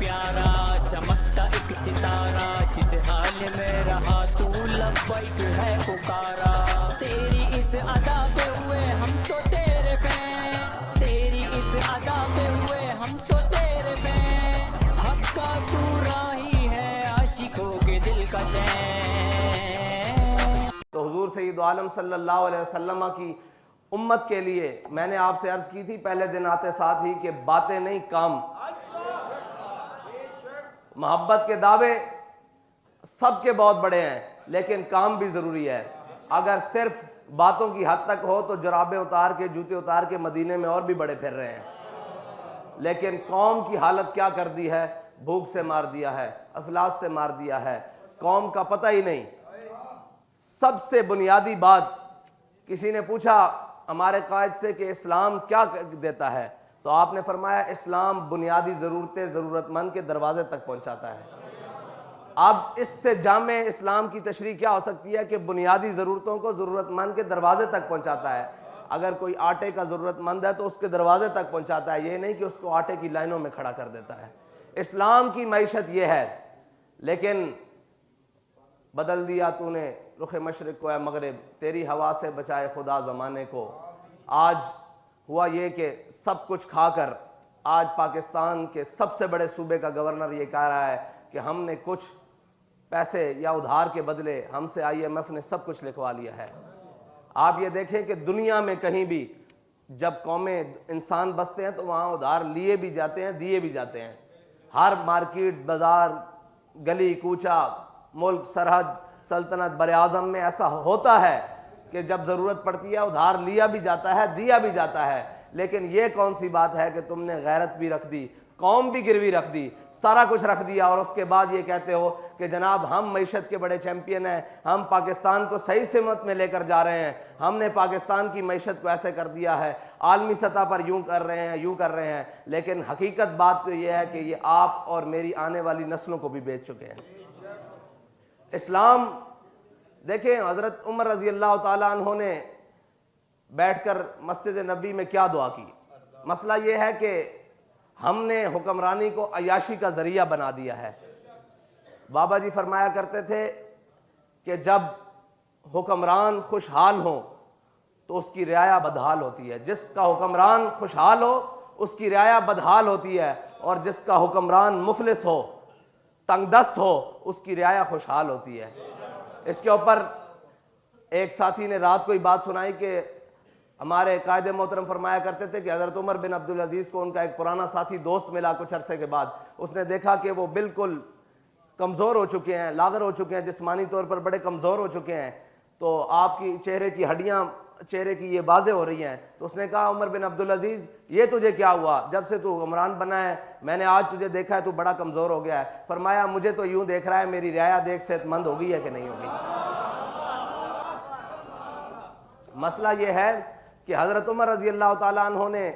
प्यारा, चमकता एक सितारा, जिस हाल में रहा तू लब्बैक है पुकारा। तेरी इस अदा पे हुए हम तो तेरे फैन, तेरी इस अदा पे हुए हम तो तेरे फैन। हक का तू राही है आशिकों के दिल का चैन। तो हुजूर सैयद आलम सल्लल्लाहु अलैहि वसल्लम की उम्मत के लिए मैंने आपसे अर्ज की थी पहले दिन आते साथ ही कि बातें नहीं काम। मोहब्बत के दावे सबके बहुत बड़े हैं, लेकिन काम भी जरूरी है। अगर सिर्फ बातों की हद तक हो तो जराबें उतार के जूते उतार के मदीने में और भी बड़े फिर रहे हैं, लेकिन कौम की हालत क्या कर दी है। भूख से मार दिया है, अफलास से मार दिया है, कौम का पता ही नहीं। सबसे बुनियादी बात, किसी ने पूछा हमारे कायद से कि इस्लाम क्या देता है, तो आपने फरमाया इस्लाम बुनियादी ज़रूरतें ज़रूरतमंद के दरवाजे तक पहुंचाता है। अब इससे जामे इस्लाम की तशरीह क्या हो सकती है कि बुनियादी ज़रूरतों को ज़रूरतमंद के दरवाजे तक पहुंचाता है। अगर कोई आटे का ज़रूरतमंद है तो उसके दरवाजे तक पहुंचाता है, ये नहीं कि उसको आटे की लाइनों में खड़ा कर देता है। इस्लाम की मईशत यह है, लेकिन बदल दिया तूने रुख मशरिक को है मगरिब, तेरी हवा से बचाए खुदा ज़माने को। आज हुआ ये कि सब कुछ खाकर आज पाकिस्तान के सबसे बड़े सूबे का गवर्नर ये कह रहा है कि हमने कुछ पैसे या उधार के बदले हमसे IMF ने सब कुछ लिखवा लिया है। आप ये देखें कि दुनिया में कहीं भी जब कौमें इंसान बसते हैं तो वहाँ उधार लिए भी जाते हैं, दिए भी जाते हैं। हर मार्केट, बाजार, गली कूचा, मुल्क, सरहद, सल्तनत, बर-ए-आज़म में ऐसा होता है कि जब ज़रूरत पड़ती है उधार लिया भी जाता है, दिया भी जाता है। लेकिन ये कौन सी बात है कि तुमने गैरत भी रख दी, कौम भी गिरवी रख दी, सारा कुछ रख दिया, और उसके बाद ये कहते हो कि जनाब हम मईशत के बड़े चैंपियन हैं, हम पाकिस्तान को सही सिमत में लेकर जा रहे हैं, हमने पाकिस्तान की मईशत को ऐसे कर दिया है, आलमी सतह पर यूँ कर रहे हैं, यूँ कर रहे हैं। लेकिन हकीकत बात तो ये है कि ये आप और मेरी आने वाली नस्लों को भी बेच चुके हैं। इस्लाम देखें, हज़रत उमर रज़ी अल्लाह ताला अन्हो ने बैठकर मस्जिद नबी में क्या दुआ की। मसला ये है कि हमने हुक्मरानी को अयाशी का ज़रिया बना दिया है। बाबा जी फरमाया करते थे कि जब हुक्मरान खुशहाल हो तो उसकी रियाया बदहाल होती है। जिसका हुक्मरान खुशहाल हो उसकी रियाया बदहाल होती है, और जिसका हुक्मरान मुफलिस हो, तंगदस्त हो, उसकी रियाया खुशहाल होती है। इसके ऊपर एक साथी ने रात को ही बात सुनाई कि हमारे कायद मोहतरम फरमाया करते थे कि हज़रत उमर बिन अब्दुल अजीज़ को उनका एक पुराना साथी दोस्त मिला कुछ अरसे के बाद। उसने देखा कि वो बिल्कुल कमज़ोर हो चुके हैं, लागर हो चुके हैं, जिस्मानी तौर पर बड़े कमज़ोर हो चुके हैं, तो आपकी चेहरे की हड्डियाँ चेहरे की ये वाज़े हो रही हैं। तो उसने कहा उमर बिन अब्दुल अजीज़ ये तुझे क्या हुआ, जब से तू हुक्मरान बना है मैंने आज तुझे देखा है तू बड़ा कमज़ोर हो गया है। फरमाया मुझे तो यूँ देख रहा है मेरी रियाया देख सेहतमंद हो गई है कि नहीं होगी। मसला ये है कि हज़रत उमर रज़ी अल्लाह ताला अन्हो ने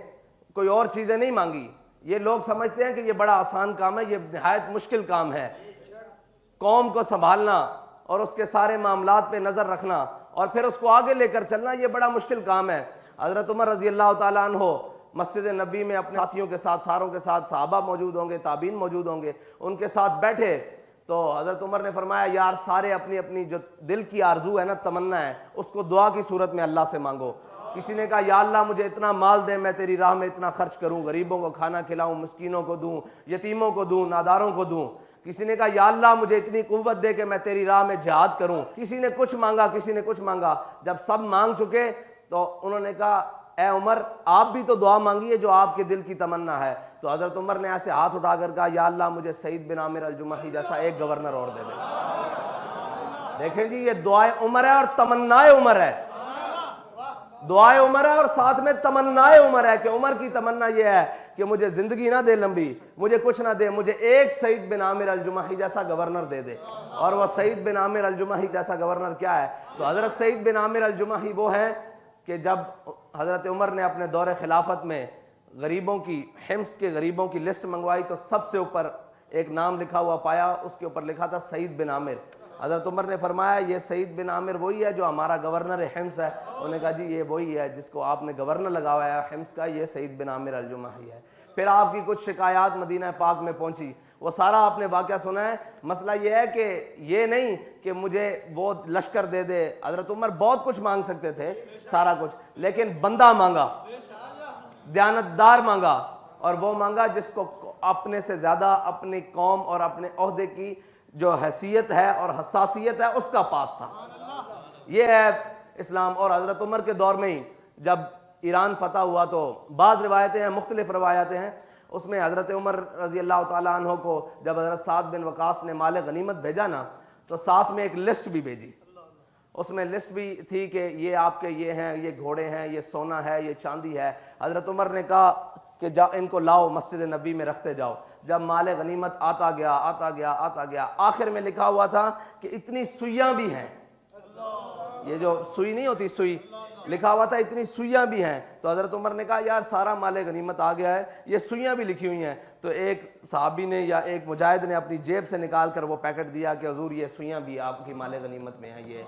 कोई और चीज़ें नहीं मांगी। ये लोग समझते हैं कि ये बड़ा आसान काम है, ये निहायत मुश्किल काम है। कौम को संभालना और उसके सारे मामलात पे नज़र रखना और फिर उसको आगे लेकर चलना, ये बड़ा मुश्किल काम है। हज़रत उमर रज़ी अल्लाह ताला अन्हो मस्जिद नबी में अपने साथियों के साथ, सारों के साथ, सहाबा मौजूद होंगे, ताबीन मौजूद होंगे, उनके साथ बैठे तो हज़रत उमर ने फरमाया यार सारे अपनी अपनी जो दिल की आरजू है ना, तमन्ना है, उसको दुआ की सूरत में अल्लाह से मांगो। किसी ने कहा या अल्लाह मुझे इतना माल दे, मैं तेरी राह में इतना खर्च करूँ, गरीबों को खाना खिलाऊँ, मिस्कीनों को दूँ, यतीमों को दूँ, नादारों को दूँ। किसी ने कहा या अल्लाह मुझे इतनी कुव्वत दे कि मैं तेरी राह में जिहाद करूँ। किसी ने कुछ मांगा, किसी ने कुछ मांगा। जब सब मांग चुके तो उन्होंने कहा ए उमर आप भी तो दुआ मांगिए जो आपके दिल की तमन्ना है। तो हज़रत उमर ने ऐसे हाथ उठाकर कहा या अल्लाह मुझे सईद बिन आमिर अल-जुमही जैसा एक गवर्नर और दे दे। देखें जी, ये दुआए उमर है और तमन्नाए उमर है। दुआए उमर है और साथ में तमन्नाए उमर है कि उमर की तमन्ना यह है कि मुझे जिंदगी ना दे लंबी, मुझे कुछ ना दे, मुझे एक सईद बिन आमिर अल-जुमही जैसा गवर्नर दे दे। और वह सईद बिन आमिर अल-जुमही जैसा गवर्नर क्या है? तो हज़रत सईद बिन आमिर अल-जुमही वो हैं कि जब हज़रत उमर ने अपने दौरे खिलाफत में गरीबों की, हिम्स के गरीबों की लिस्ट मंगवाई तो सबसे ऊपर एक नाम लिखा हुआ पाया, उसके ऊपर लिखा था सईद बिन आमिर। हज़रत उमर ने फरमाया ये सईद बिन आमिर वही है जो हमारा गवर्नर हिम्स है। उन्होंने कहा जी ये वही है जिसको आपने गवर्नर लगाया है हिम्स का, ये सईद बिन आमिर अल-जुमही है। फिर आपकी कुछ शिकायत मदीना पाक में पहुंची। वो सारा आपने वाक़या सुना है। मसला ये है कि ये नहीं कि मुझे वो लश्कर दे दे। हज़रत उमर बहुत कुछ मांग सकते थे, सारा कुछ, लेकिन बंदा मांगा, दयानतदार मांगा, और वो मांगा जिसको अपने से ज़्यादा अपनी कौम और अपने ओहदे की जो हैसियत है और हसासियत है उसका पास था। ये है इस्लाम। और हज़रत उमर के दौर में ही जब ईरान फतह हुआ तो बाज़ रिवायतें हैं, मुख्तलिफ रवायतें हैं, उसमें हज़रत उमर रज़ी अल्लाह ताला अन्हो को जब हज़रत साद बिन वकास ने माल गनीमत भेजा ना, तो साथ में एक लिस्ट भी भेजी। उसमें लिस्ट भी थी कि ये आपके ये हैं, ये घोड़े हैं, ये सोना है, ये चांदी है। हज़रत उमर ने कहा कि जा इनको लाओ, मस्जिद नबी में रखते जाओ। जब माल गनीमत आता गया आता गया आता गया, आखिर में लिखा हुआ था कि इतनी सुइयाँ भी हैं, ये जो सुई नहीं होती, सुई लिखा हुआ था, इतनी सुइयाँ भी हैं। तो हज़रत उमर ने कहा यार सारा माल गनीमत आ गया है, ये सुइयाँ भी लिखी हुई हैं। तो एक सहाबी ने या एक मुजाहिद ने अपनी जेब से निकाल कर वो पैकेट दिया कि हुजूर ये सुइयाँ भी आपकी माल गनीमत में हैं, ये